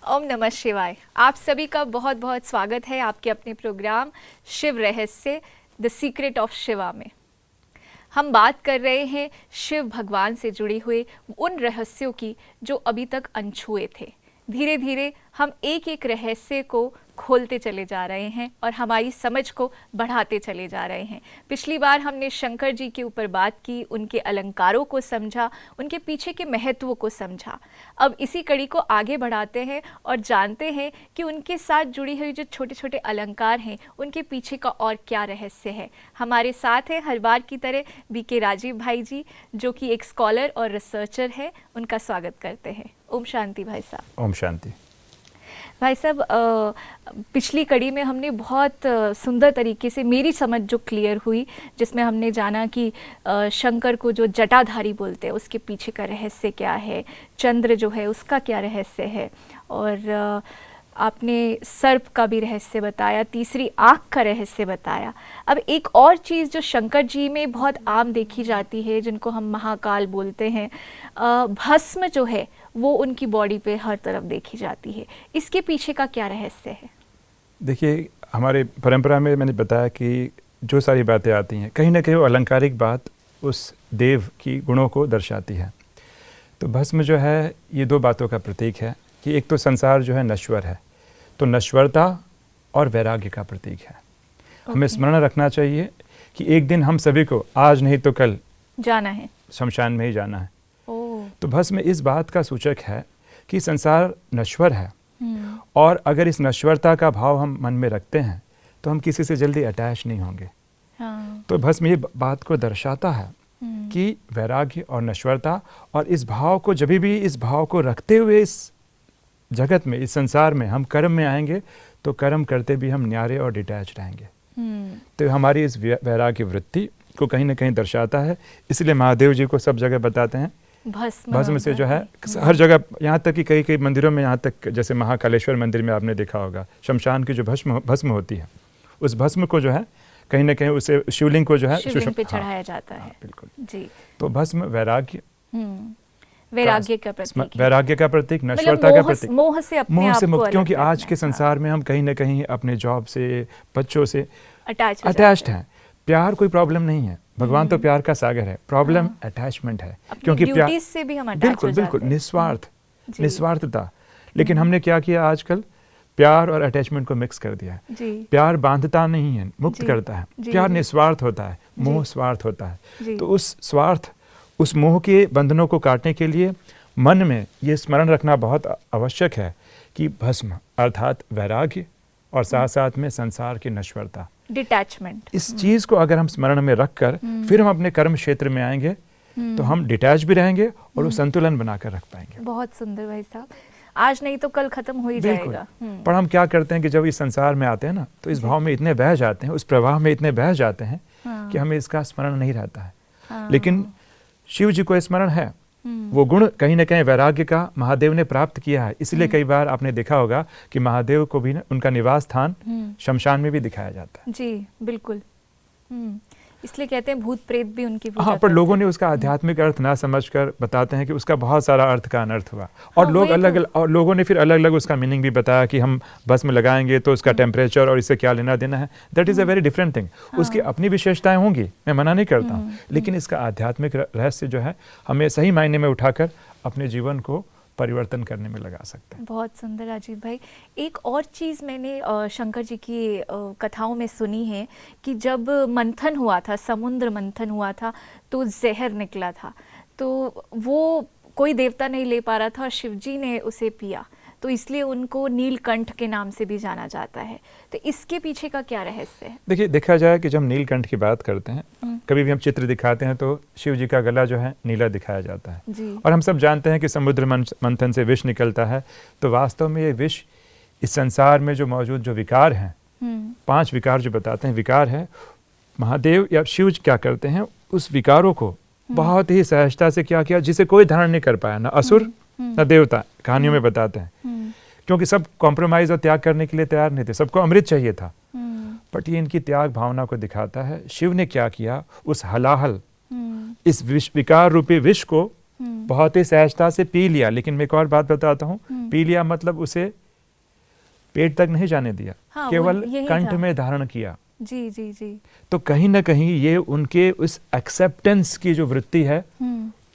ओम नमः शिवाय। आप सभी का बहुत बहुत स्वागत है आपके अपने प्रोग्राम शिव रहस्य द सीक्रेट ऑफ शिवा में। हम बात कर रहे हैं शिव भगवान से जुड़े हुए उन रहस्यों की जो अभी तक अनछुए थे। धीरे धीरे हम एक एक रहस्य को खोलते चले जा रहे हैं और हमारी समझ को बढ़ाते चले जा रहे हैं। पिछली बार हमने शंकर जी के ऊपर बात की, उनके अलंकारों को समझा, उनके पीछे के महत्व को समझा। अब इसी कड़ी को आगे बढ़ाते हैं और जानते हैं कि उनके साथ जुड़ी हुई जो छोटे छोटे अलंकार हैं उनके पीछे का और क्या रहस्य है। हमारे साथ हैं हर बार की तरह बीके राजीव भाई जी, जो कि एक स्कॉलर और रिसर्चर है। उनका स्वागत करते हैं। ओम शांति भाई साहब। ओम शांति भाई साहब, पिछली कड़ी में हमने बहुत सुंदर तरीके से मेरी समझ जो क्लियर हुई, जिसमें हमने जाना कि शंकर को जो जटाधारी बोलते हैं उसके पीछे का रहस्य क्या है, चंद्र जो है उसका क्या रहस्य है, और आपने सर्प का भी रहस्य बताया, तीसरी आँख का रहस्य बताया। अब एक और चीज़ जो शंकर जी में बहुत आम देखी जाती है, जिनको हम महाकाल बोलते हैं, भस्म जो है वो उनकी बॉडी पे हर तरफ देखी जाती है। इसके पीछे का क्या रहस्य है? देखिए, हमारे परंपरा में मैंने बताया कि जो सारी बातें आती हैं कहीं ना कहीं वो अलंकारिक बात उस देव की गुणों को दर्शाती है। तो भस्म जो है ये दो बातों का प्रतीक है कि एक तो संसार जो है नश्वर है, तो नश्वरता और वैराग्य का प्रतीक है। हमें स्मरण रखना चाहिए कि एक दिन हम सभी को, आज नहीं तो कल, जाना है, शमशान में ही जाना है। तो भस्म इस बात का सूचक है कि संसार नश्वर है, और अगर इस नश्वरता का भाव हम मन में रखते हैं तो हम किसी से जल्दी अटैच नहीं होंगे। तो भस्म ये बात को दर्शाता है कि वैराग्य और नश्वरता, और इस भाव को, जब भी इस भाव को रखते हुए इस जगत में, इस संसार में हम कर्म में आएंगे तो कर्म करते भी हम न्यारे और डिटैच रहेंगे। तो हमारी इस वैराग्य वृत्ति को कहीं ना कहीं दर्शाता है। इसलिए महादेव जी को सब जगह बताते हैं भस्म से जो है हर जगह, यहाँ तक कि कई कई मंदिरों में, यहाँ तक जैसे महाकालेश्वर मंदिर में आपने देखा होगा, शमशान की जो भस्म होती है, उस भस्म को जो है कहीं ना कहीं उसे शिवलिंग को जो है शिवलिंग पे चढ़ाया जाता है। बिल्कुल जी। तो भस्म वैराग्य का प्रतीक, वैराग्य का प्रतीक, नश्वरता का प्रतीक, मोह से अपने आप को मुक्त। क्योंकि आज के संसार में हम कहीं ना कहीं अपने जॉब से, बच्चों से अटैच्ड हैं। प्यार कोई प्रॉब्लम नहीं है, भगवान तो प्यार का सागर है। प्रॉब्लम अटैचमेंट है, क्योंकि प्यार से भी हम बिल्कुल निस्वार्थता। लेकिन हमने क्या किया आजकल, प्यार और अटैचमेंट को मिक्स कर दिया है। प्यार बांधता नहीं है, मुक्त करता है। प्यार निस्वार्थ होता है, मोह स्वार्थ होता है। तो उस स्वार्थ, उस मोह के बंधनों को काटने के लिए मन में ये स्मरण रखना बहुत आवश्यक है कि भस्म अर्थात वैराग्य और साथ साथ में संसार की नश्वरता, डिटैचमेंट, इस चीज को अगर हम स्मरण में रखकर फिर हम अपने कर्म क्षेत्र में आएंगे तो हम डिटैच भी रहेंगे और वो संतुलन बनाकर रख पाएंगे। बहुत सुंदर भाई साहब। आज नहीं तो कल खत्म हो ही जाएगा। पर हम क्या करते हैं कि जब इस संसार में आते हैं ना, तो इस भाव में इतने बह जाते हैं, उस प्रवाह में इतने बह जाते हैं कि हमें इसका स्मरण नहीं रहता है। लेकिन शिव जी को स्मरण है, वो गुण कहीं ना कहीं वैराग्य का महादेव ने प्राप्त किया है। इसलिए कई बार आपने देखा होगा कि महादेव को भी उनका निवास स्थान शमशान में भी दिखाया जाता है। जी बिल्कुल। इसलिए कहते हैं भूत प्रेत भी उनकी पूजा। हाँ, पर लोगों ने उसका आध्यात्मिक अर्थ ना समझकर बताते हैं कि उसका बहुत सारा अर्थ का अनर्थ हुआ, और और लोगों ने फिर अलग अलग उसका मीनिंग भी बताया कि हम भस्म लगाएंगे तो उसका टेम्परेचर और इससे क्या लेना देना है। That is a very different thing. उसकी अपनी विशेषताएं होंगी, मैं मना नहीं करता हूँ, लेकिन इसका आध्यात्मिक रहस्य जो है हमें सही मायने में उठाकर अपने जीवन को परिवर्तन करने में लगा सकते हैं। बहुत सुंदर राजीव भाई। एक और चीज़ मैंने शंकर जी की कथाओं में सुनी है कि जब मंथन हुआ था, समुद्र मंथन हुआ था, तो जहर निकला था, तो वो कोई देवता नहीं ले पा रहा था और शिव जी ने उसे पिया, तो इसलिए उनको नीलकंठ के नाम से भी जाना जाता है। तो इसके पीछे का क्या रहस्य है? देखिए, देखा जाए कि जब नीलकंठ की बात करते हैं, कभी भी हम चित्र दिखाते हैं तो शिव जी का गला जो है नीला दिखाया जाता है। और हम सब जानते हैं कि समुद्र मंथन से विष निकलता है। तो वास्तव में ये विष इस संसार में जो मौजूद जो विकार हैं, 5 विकार जो बताते हैं विकार है, महादेव या शिव क्या करते हैं, उस विकारों को बहुत ही सहजता से क्या किया, जिसे कोई धारण नहीं कर पाया, ना असुर ना देवता, कहानियों में बताते हैं। क्योंकि सब कॉम्प्रोमाइज और त्याग करने के लिए तैयार नहीं थे, सबको अमृत चाहिए था। बट ये इनकी त्याग भावना को दिखाता है। शिव ने क्या किया, उस हलाहल, इस विकार रूपी विष को बहुत ही सहजता से पी लिया। लेकिन मैं एक और बात बताता हूँ, पी लिया मतलब उसे पेट तक नहीं जाने दिया, हाँ, केवल यही कंठ था। में धारण किया। जी जी जी। तो कहीं ना कहीं ये उनके उस एक्सेप्टेंस की जो वृत्ति है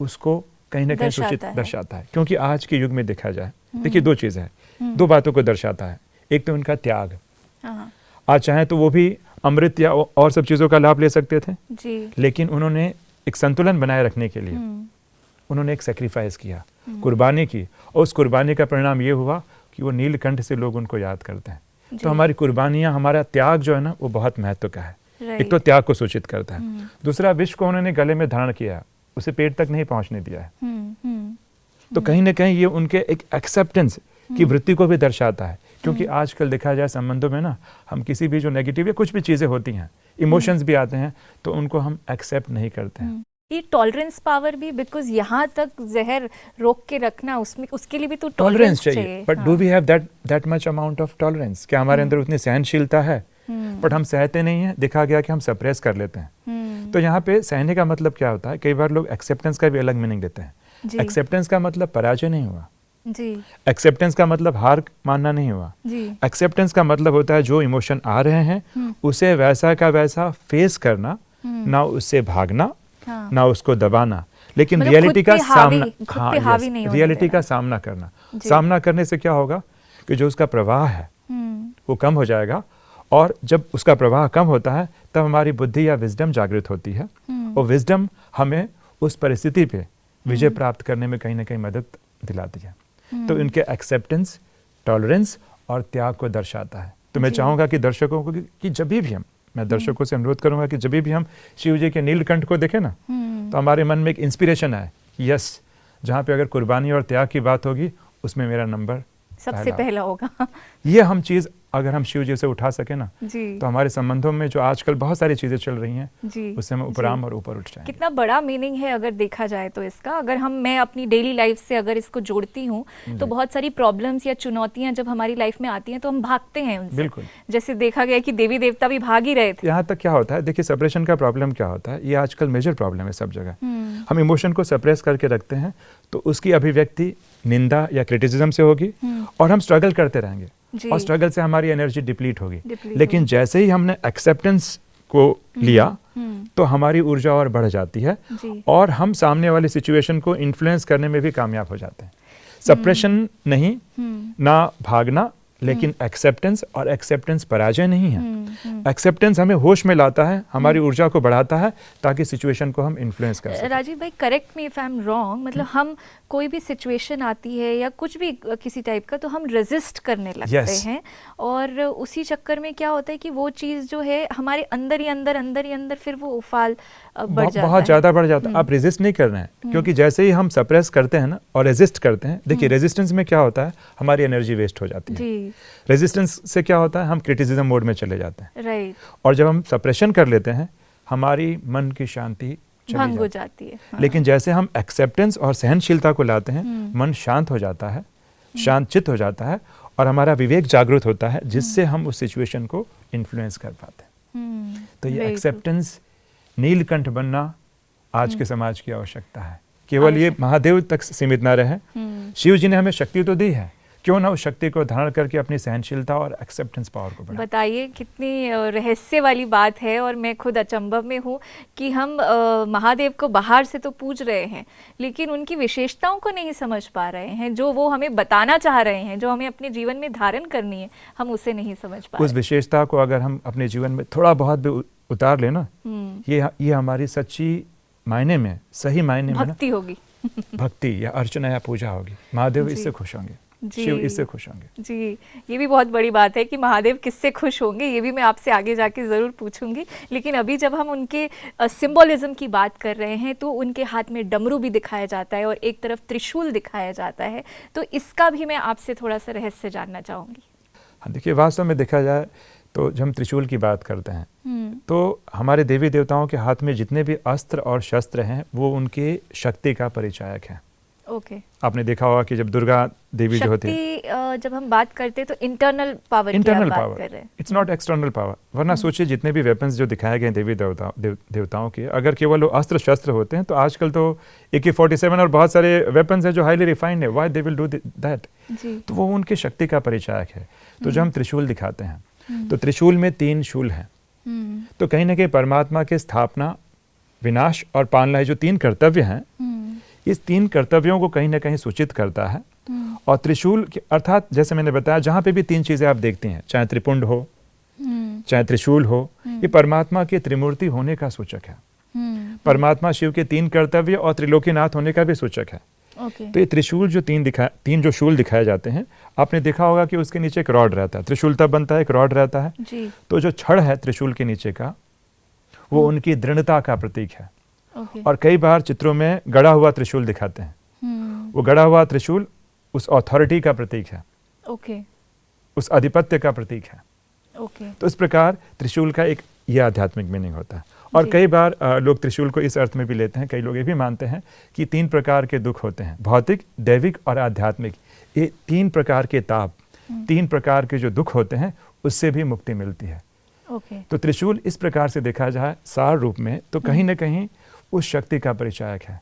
उसको कहीं ना कहीं सूचित दर्शाता है। क्योंकि आज के युग में देखा जाए, देखिए दो चीज़ है, दो बातों को दर्शाता है। एक तो उनका त्याग, आज चाहे तो वो भी अमृत या और सब चीज़ों का लाभ ले सकते थे जी, लेकिन उन्होंने एक संतुलन बनाए रखने के लिए उन्होंने एक सेक्रीफाइस किया, कुर्बानी की, और उस कुर्बानी का परिणाम ये हुआ कि वो नीलकंठ से लोग उनको याद करते हैं। तो हमारी कुर्बानियाँ, हमारा त्याग जो है ना, वो बहुत महत्व का है। एक तो त्याग को सूचित करता है, दूसरा विष को उन्होंने गले में धारण किया, उसे पेट तक नहीं पहुंचने दिया है। तो कहीं ना कहीं ये उनके एक एक्सेप्टेंस की वृत्ति को भी दर्शाता है। क्योंकि आजकल देखा जाए संबंधों में ना, हम किसी भी जो नेगेटिव या कुछ भी चीज़ें होती हैं, इमोशंस भी आते हैं, तो उनको हम एक्सेप्ट नहीं करते हैं। ये टॉलरेंस पावर भी, बिकॉज यहाँ तक जहर रोक के रखना, उसमें उसके लिए भी तो टॉलरेंस चाहिए। But do we have that much amount of tolerance? क्या हमारे अंदर उतनी सहनशीलता है? बट हम सहते नहीं हैं। देखा गया कि हम सप्रेस कर लेते हैं। तो यहाँ पे सहने का मतलब क्या होता है? कई बार लोग एक्सेप्टेंस का भी अलग मीनिंग देते हैं। एक्सेप्टेंस का मतलब पराजय नहीं हुआ जी। एक्सेप्टेंस का मतलब हार मानना नहीं हुआ जी। एक्सेप्टेंस का मतलब होता है जो इमोशन आ रहे हैं उसे वैसा का वैसा फेस करना, ना उससे भागना, ना उसको दबाना, लेकिन रियलिटी का सामना, रियलिटी का सामना करना। सामना करने से क्या होगा कि जो उसका प्रवाह है वो कम हो जाएगा, और जब उसका प्रवाह कम होता है तब हमारी बुद्धि या विजडम जागृत होती है, और विजडम हमें उस परिस्थिति पे विजय प्राप्त करने में कहीं ना कहीं मदद दिलाती है। तो इनके एक्सेप्टेंस, टॉलरेंस और त्याग को दर्शाता है। तो मैं चाहूँगा कि दर्शकों को कि जब भी मैं दर्शकों से अनुरोध करूँगा कि जब भी हम शिव जी के नीलकंठ को देखें ना, तो हमारे मन में एक इंस्पिरेशन आए, यस, जहाँ पे अगर कुर्बानी और त्याग की बात होगी उसमें मेरा नंबर सबसे पहला होगा। ये हम चीज़ अगर हम शिव जी से उठा सके ना, तो हमारे संबंधों में जो आजकल बहुत सारी चीजें चल रही हैं उससे हम उपराम और ऊपर उठ जाएंगे। कितना बड़ा मीनिंग है अगर देखा जाए तो इसका, अगर मैं अपनी डेली लाइफ से अगर इसको जोड़ती हूँ तो बहुत सारी प्रॉब्लम्स या चुनौतियां जब हमारी लाइफ में आती हैं तो हम भागते हैं उनसे। बिल्कुल, जैसे देखा गया कि देवी देवता भी भाग ही रहे थे। यहाँ तक क्या होता है, देखिए सेपरेशन का प्रॉब्लम क्या होता है, ये आजकल मेजर प्रॉब्लम है सब जगह। हम इमोशन को सप्रेस करके रखते हैं तो उसकी अभिव्यक्ति निंदा या क्रिटिसिज्म से होगी, और हम स्ट्रगल करते रहेंगे, और स्ट्रगल से हमारी एनर्जी डिप्लीट होगी। लेकिन जैसे ही हमने एक्सेप्टेंस को लिया तो हमारी ऊर्जा और बढ़ जाती है, और हम सामने वाली सिचुएशन को इन्फ्लुएंस करने में भी कामयाब हो जाते हैं। सप्रेशन नहीं, ना भागना, लेकिन एक्सेप्टेंस, और एक्सेप्टेंस पराजय नहीं है। एक्सेप्टेंस हमें होश में लाता है, हमारी ऊर्जा को बढ़ाता है, ताकि सिचुएशन को हम इन्फ्लुएंस कर सकें। राजीव भाई, correct me if I am wrong, मतलब हम कोई भी सिचुएशन आती है या कुछ भी किसी टाइप का तो हम रेजिस्ट करने लगते हैं, और उसी चक्कर में क्या होता है कि वो चीज़ जो है हमारे अंदर ही अंदर फिर वो उफाल बढ़ जाता है, बहुत ज़्यादा बढ़ जाता है। आप रेजिस्ट नहीं कर रहे हैं, क्योंकि जैसे ही हम सप्रेस करते हैं ना और रेजिस्ट करते हैं, देखिए रेजिस्टेंस में क्या होता है, हमारी एनर्जी वेस्ट हो जाती है। रेजिस्टेंस से क्या होता है, हम क्रिटिसिज्म मोड में चले जाते हैं, राइट। और जब हम सप्रेशन कर लेते हैं हमारी मन की शांति भंग हो जाती है। हाँ। लेकिन जैसे हम एक्सेप्टेंस और सहनशीलता को लाते हैं, मन शांत हो जाता है, शांत चित्त हो जाता है, और हमारा विवेक जागृत होता है, जिससे हम उस सिचुएशन को इन्फ्लुएंस कर पाते हैं। तो ये एक्सेप्टेंस, नीलकंठ बनना आज के समाज की आवश्यकता है। केवल ये महादेव तक सीमित ना रहे, शिव जी ने हमें शक्ति तो दी है, क्यों ना उस शक्ति को धारण करके अपनी सहनशीलता और एक्सेप्टेंस पावर को बढ़ाएं। बताइए, कितनी रहस्य वाली बात है, और मैं खुद अचंभव में हूँ कि हम महादेव को बाहर से तो पूज रहे हैं, लेकिन उनकी विशेषताओं को नहीं समझ पा रहे हैं, जो वो हमें बताना चाह रहे हैं, जो हमें अपने जीवन में धारण करनी है, हम उसे नहीं समझ पा रहे। उस विशेषता को अगर हम अपने जीवन में थोड़ा बहुत भी उतार लेना, ये हमारी सच्ची मायने में, सही मायने में भक्ति होगी। भक्ति या अर्चना या पूजा होगी। महादेव इससे खुश होंगे, शिव इससे खुश होंगे। जी, ये भी बहुत बड़ी बात है कि महादेव किससे खुश होंगे, ये भी मैं आपसे आगे जाके ज़रूर पूछूंगी। लेकिन अभी जब हम उनके सिंबोलिज्म की बात कर रहे हैं तो उनके हाथ में डमरू भी दिखाया जाता है और एक तरफ त्रिशूल दिखाया जाता है, तो इसका भी मैं आपसे थोड़ा सा रहस्य जानना चाहूँगी। हाँ, देखिए, वास्तव में देखा जाए तो जब हम त्रिशूल की बात करते हैं तो हमारे देवी देवताओं के हाथ में जितने भी अस्त्र और शस्त्र हैं वो उनके शक्ति का परिचायक हैं। ओके। आपने देखा होगा कि जब दुर्गा देवी जो होती है, शक्ति जब हम बात करते हैं तो इंटरनल पावर की इंटरनल बात पावर, कर रहे हैं, इट्स नॉट एक्सटर्नल पावर। वरना सोचिए जितने भी वेपन्स जो दिखाए गए देवी देवताओं के, अगर केवल वो अस्त्र शस्त्र होते हैं तो आजकल तो AK-47 और बहुत सारे वेपन्स हैं जो हाईली रिफाइंड है, why they will do that. तो वो उनकी शक्ति का परिचायक है। तो जब हम त्रिशूल दिखाते हैं तो त्रिशूल में 3 शूल हैं, तो कहीं ना कहीं परमात्मा की स्थापना, विनाश और पालना, जो 3 कर्तव्य हैं, इस 3 कर्तव्यों को कहीं ना कहीं सूचित करता है। और त्रिशूल अर्थात जैसे मैंने बताया, जहाँ पे भी 3 चीजें आप देखती हैं, चाहे त्रिपुंड हो, चाहे त्रिशूल हो, ये परमात्मा के त्रिमूर्ति होने का सूचक है। परमात्मा शिव के 3 कर्तव्य और त्रिलोकीनाथ होने का भी सूचक है। तो ये त्रिशूल जो 3 जो शूल दिखाए जाते हैं, आपने देखा होगा कि उसके नीचे एक रॉड रहता है। त्रिशूल तब बनता है, एक रॉड रहता है जी। तो जो छड़ है त्रिशूल के नीचे का, वो उनकी दृढ़ता का प्रतीक है। और कई बार चित्रों में गड़ा हुआ त्रिशूल दिखाते हैं। वो गड़ा हुआ त्रिशूल उस अथॉरिटी का प्रतीक है, उस आधिपत्य का प्रतीक है। तो इस प्रकार त्रिशूल का एक यह आध्यात्मिक मीनिंग होता है। और कई बार लोग त्रिशूल को इस अर्थ में भी लेते हैं, कई लोग ये भी मानते हैं कि 3 प्रकार के दुख होते हैं, भौतिक, दैविक और आध्यात्मिक। ये 3 प्रकार के ताप, 3 प्रकार के जो दुख होते हैं, उससे भी मुक्ति मिलती है। तो त्रिशूल इस प्रकार से देखा जाए सार रूप में तो कहीं ना कहीं उस शक्ति का परिचायक है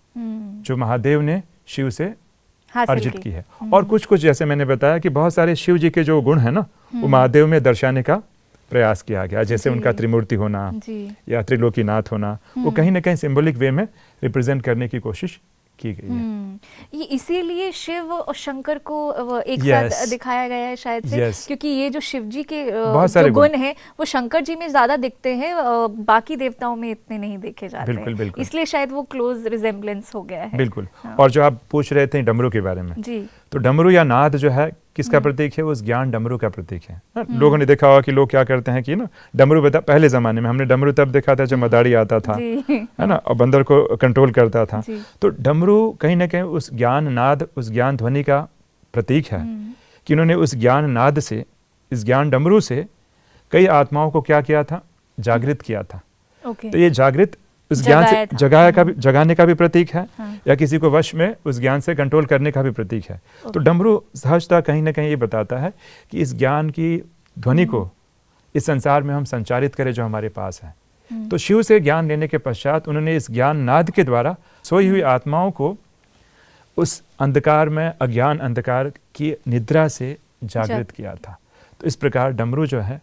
जो महादेव ने शिव से अर्जित की है। और कुछ कुछ जैसे मैंने बताया कि बहुत सारे शिव जी के जो गुण है ना, वो महादेव में दर्शाने का प्रयास किया गया, जैसे उनका त्रिमूर्ति होना या त्रिलोकीनाथ होना, वो कहीं ना कहीं सिंबॉलिक वे में रिप्रेजेंट करने की कोशिश की गई है। ये इसीलिए शिव और शंकर को एक साथ दिखाया गया है शायद से, क्योंकि ये जो शिव जी के जो गुण हैं वो शंकर जी में ज्यादा दिखते हैं, बाकी देवताओं में इतने नहीं देखे जाते हैं, इसलिए शायद वो क्लोज रिजेम्बलेंस हो गया है। बिल्कुल। और जो आप पूछ रहे थे डमरू के बारे में जी, तो डमरू या नाद जो है किसका प्रतीक है? उस ज्ञान डमरू का प्रतीक है। लोगों ने देखा होगा कि लोग क्या करते हैं कि ना डमरू पहले जमाने में हमने डमरू तब देखा था जब मदारी आता था, है ना, और बंदर को कंट्रोल करता था। तो डमरू कहीं ना कहीं उस ज्ञान नाद, उस ज्ञान ध्वनि का प्रतीक है कि उन्होंने उस ज्ञान नाद से, इस ज्ञान डमरू से कई आत्माओं को क्या किया था? जागृत किया था। तो ये जागृत उस ज्ञान से जगाने का भी प्रतीक है, या किसी को वश में उस ज्ञान से कंट्रोल करने का भी प्रतीक है। तो डमरू सहजता कहीं ना कहीं ये बताता है कि इस ज्ञान की ध्वनि को इस संसार में हम संचारित करें जो हमारे पास है। तो शिव से ज्ञान लेने के पश्चात उन्होंने इस ज्ञान नाद के द्वारा सोई हुई आत्माओं को उस अंधकार में, अज्ञान अंधकार की निद्रा से जागृत किया था। तो इस प्रकार डमरू जो है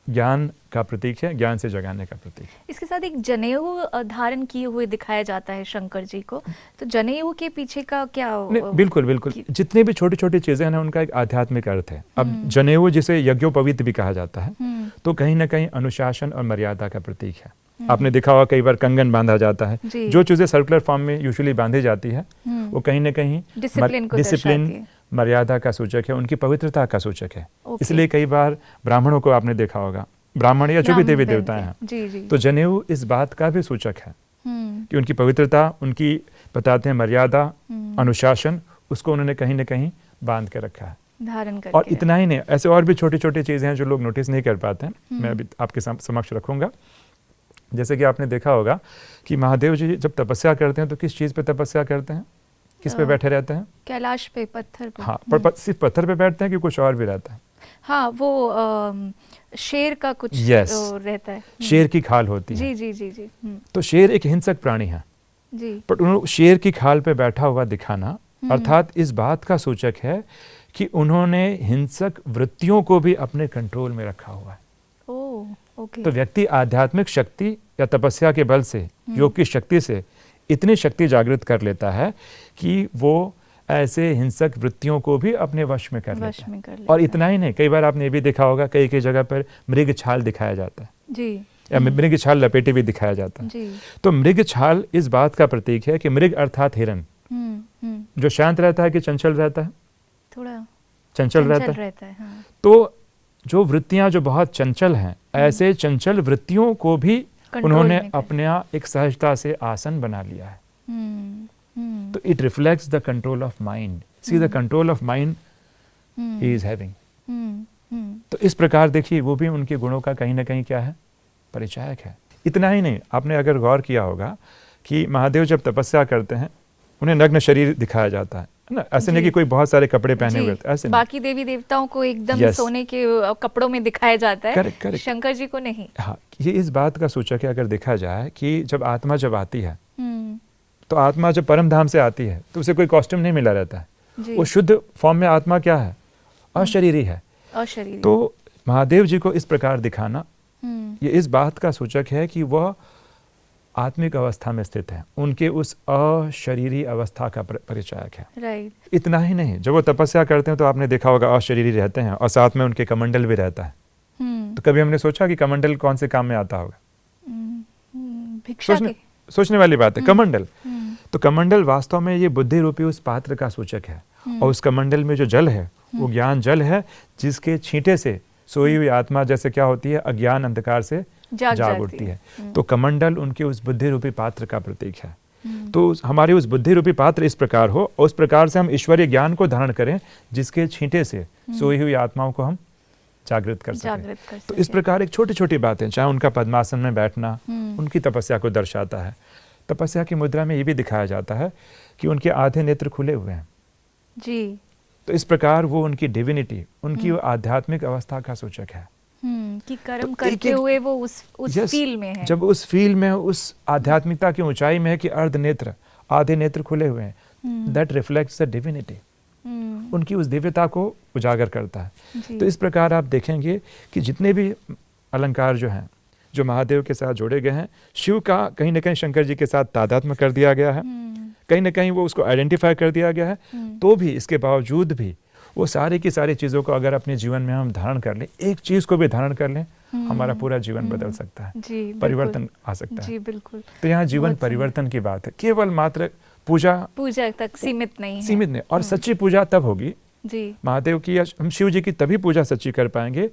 ज्ञान का प्रतीक है, ज्ञान से जगाने का प्रतीक। इसके साथ एक जनेऊ धारण किए हुए दिखाया जाता है शंकर जी को, तो जनेऊ के पीछे का क्या? बिल्कुल बिल्कुल, जितने भी छोटी छोटी चीजें हैं उनका एक आध्यात्मिक अर्थ है। अब जनेऊ जिसे यज्ञोपवीत भी कहा जाता है, तो कहीं ना कहीं अनुशासन और मर्यादा का प्रतीक है। आपने देखा होगा कई बार कंगन बांधा जाता है, जो चीजें सर्कुलर फॉर्म में यूजुअली बांधी जाती है वो कहीं ना कहीं डिसिप्लिन, मर्यादा का सूचक है, उनकी पवित्रता का सूचक है। इसलिए कई बार ब्राह्मणों को आपने देखा होगा, ब्राह्मण या जो भी देवी देवता हैं, तो जनेऊ इस बात का भी सूचक है कि उनकी पवित्रता, उनकी बताते हैं मर्यादा, अनुशासन, उसको उन्होंने कहीं ना कहीं बांध के रखा है, धारण करके। और इतना ही नहीं, ऐसे और भी छोटी छोटी चीजें हैं जो लोग नोटिस नहीं कर पाते हैं, मैं अभी आपके समक्ष रखूंगा। जैसे कि आपने देखा होगा कि महादेव जी जब तपस्या करते हैं तो किस चीज पे तपस्या करते हैं? किस पे बैठे रहते हैं? कैलाश पे, पत्थर पे। हाँ, पर सिर्फ पत्थर पे बैठते हैं कि कुछ और भी रहता है? हाँ, वो शेर का कुछ रहता है, शेर की खाल होती है। जी जी जी जी। तो शेर एक हिंसक प्राणी है जी, पर उन्होंने शेर की खाल पे बैठा हुआ दिखाना अर्थात इस बात का सूचक है कि उन्होंने हिंसक वृत्तियों को भी अपने कंट्रोल में रखा हुआ है। तो व्यक्ति आध्यात्मिक शक्ति या तपस्या के बल से, योग की शक्ति से इतनी शक्ति जागृत कर लेता है कि वो ऐसे हिंसक वृत्तियों को भी अपने वश में कर लेता है। और इतना ही नहीं, कई बार आपने ये भी देखा होगा कई कई जगह पर मृग छाल दिखाया जाता है जी, या मृग छाल लपेटे भी दिखाया जाता है जी। तो मृग छाल इस बात का प्रतीक है कि मृग अर्थात हिरन जो शांत रहता है कि चंचल रहता है? थोड़ा चंचल रहता है। हाँ। तो जो वृत्तियां जो बहुत चंचल हैं, ऐसे चंचल वृत्तियों को भी उन्होंने अपने एक सहजता से आसन बना लिया है। तो it reflects the control of mind. See the control of mind he is having. तो इस प्रकार देखिए वो भी उनके गुणों का कहीं ना कहीं क्या है? परिचायक है। इतना ही नहीं, आपने अगर गौर किया होगा कि महादेव जब तपस्या करते हैं उन्हें नग्न शरीर दिखाया जाता है ना, ऐसे नहीं कि कोई बहुत सारे कपड़े पहने हुए, ऐसे बाकी देवी देवताओं को एकदम Yes. सोने के कपड़ों में दिखाया जाता है, Correct. शंकर जी को नहीं। हाँ, ये इस बात का सूचक है अगर देखा जाए कि जब आत्मा जब आती है तो आत्मा जब परम धाम से आती है तो उसे कोई कॉस्ट्यूम नहीं मिला रहता है, वो शुद्ध फॉर्म में आत्मा क्या है, अशरीरी है। अशरीरी। तो महादेव जी को इस प्रकार दिखाना ये इस बात का सूचक है कि वह आत्मिक अवस्था में स्थित है, उनके उस अशरीरी अवस्था का परिचायक है। राइट। इतना ही नहीं, जब वो तपस्या करते हैं तो आपने देखा होगा अशरीरी रहते हैं और साथ में उनके कमंडल भी रहता है। तो कभी हमने सोचा कि कमंडल कौन से काम में आता होगा? भिक्षा सोचने वाली बात है। कमंडल, तो कमंडल वास्तव में ये बुद्धि रूपी उस पात्र का सूचक है, और उस कमंडल में जो जल है वो ज्ञान जल है, जिसके छींटे से सोई हुई आत्मा जैसे क्या होती है, अज्ञान अंधकार से जाग उठती है। तो कमंडल उनके उस बुद्धि रूपी पात्र का प्रतीक है। तो हमारे उस बुद्धि रूपी पात्र इस प्रकार हो, और उस प्रकार से हम ईश्वरीय ज्ञान को धारण करें जिसके छींटे से सोई हुई आत्माओं को हम जागृत कर सकें। तो इस प्रकार एक छोटी छोटी बातें, चाहे उनका पद्मासन में बैठना उनकी तपस्या को दर्शाता है। तपस्या की मुद्रा में ये भी दिखाया जाता है कि उनके आधे नेत्र खुले हुए हैं जी। तो इस प्रकार वो उनकी डिविनिटी, उनकी वो आध्यात्मिक अवस्था का सूचक है कि कर्म करते हुए वो उस फील में है। जब उस फील में, उस आध्यात्मिकता की ऊंचाई में है कि अर्ध नेत्र, आधे नेत्र खुले हुए हैं, दैट रिफ्लेक्ट्स द डिविनिटी, उनकी उस दिव्यता को उजागर करता है। तो इस प्रकार आप देखेंगे कि जितने भी अलंकार जो हैं, जो महादेव के साथ जोड़े गए हैं, शिव का कहीं ना कहीं शंकर जी के साथ तादात्म्य कर दिया गया है, कहीं ना कहीं वो उसको आइडेंटिफाई कर दिया गया है। तो भी इसके बावजूद भी वो सारी की सारी चीज़ों को अगर अपने जीवन में हम धारण कर लें, एक चीज़ को भी धारण कर लें, हमारा पूरा जीवन बदल सकता है, परिवर्तन आ सकता है। जी बिल्कुल। तो यहाँ जीवन परिवर्तन की बात है, केवल मात्र पूजा तक सीमित नहीं है। सीमित नहीं। और सच्ची पूजा तब होगी जी, महादेव की या हम शिव जी की तभी पूजा सच्ची कर पाएंगे,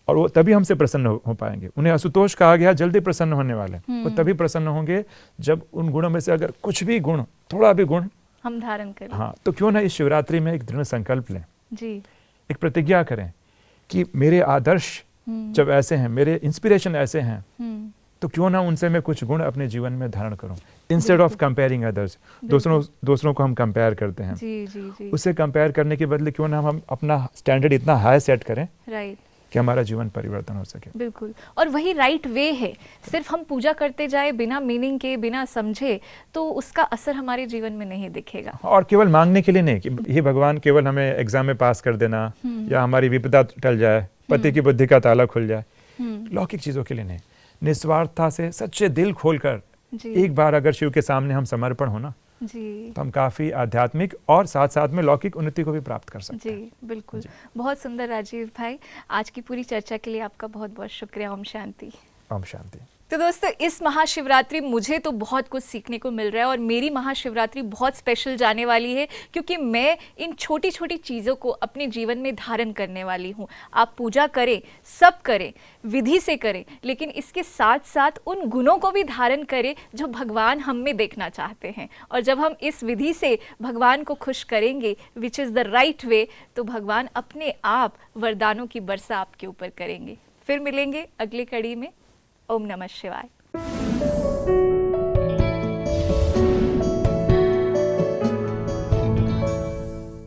और वो तभी हमसे प्रसन्न हो पाएंगे। उन्हें असुतोष कहा गया, जल्दी प्रसन्न होने वाले, वो तभी प्रसन्न होंगे जब उन गुणों में से अगर कुछ भी गुण, थोड़ा भी गुण हम धारण करें। हाँ, तो क्यों ना इस शिवरात्रि में एक दृढ़ संकल्प लें जी, एक प्रतिज्ञा करें कि मेरे आदर्श जब ऐसे हैं, मेरे इंस्पिरेशन ऐसे हैं, तो क्यों ना उनसे मैं कुछ गुण अपने जीवन में धारण करूं, इंस्टेड ऑफ कंपेयरिंग अदर्स। दूसरों को हम कंपेयर करते हैं, जी जी जी, उससे कंपेयर करने के बदले क्यों ना हम अपना स्टैंडर्ड इतना हाई सेट करें, राइट, कि हमारा जीवन परिवर्तन हो सके। बिल्कुल। और वही राइट वे है। सिर्फ हम पूजा करते जाए बिना मीनिंग के, बिना समझे, तो उसका असर हमारे जीवन में नहीं दिखेगा। और केवल मांगने के लिए नहीं कि हे भगवान केवल हमें एग्जाम में पास कर देना, या हमारी विपदा टल जाए, पति की बुद्धि का ताला खुल जाए, लौकिक चीजों के लिए नहीं, निस्वार्थता से सच्चे दिल खोलकर एक बार अगर शिव के सामने हम समर्पण होना जी, तो हम काफी आध्यात्मिक और साथ साथ में लौकिक उन्नति को भी प्राप्त कर सकते हैं। जी बिल्कुल। बहुत सुंदर राजीव भाई, आज की पूरी चर्चा के लिए आपका बहुत बहुत शुक्रिया। ओम शांति। ओम शांति। तो दोस्तों, इस महाशिवरात्रि मुझे तो बहुत कुछ सीखने को मिल रहा है, और मेरी महाशिवरात्रि बहुत स्पेशल जाने वाली है, क्योंकि मैं इन छोटी छोटी चीज़ों को अपने जीवन में धारण करने वाली हूँ। आप पूजा करें, सब करें, विधि से करें, लेकिन इसके साथ साथ उन गुणों को भी धारण करें जो भगवान हम में देखना चाहते हैं। और जब हम इस विधि से भगवान को खुश करेंगे, which is the right way, तो भगवान अपने आप वरदानों की वर्षा आपके ऊपर करेंगे। फिर मिलेंगे अगली कड़ी में। ओम नमः शिवाय।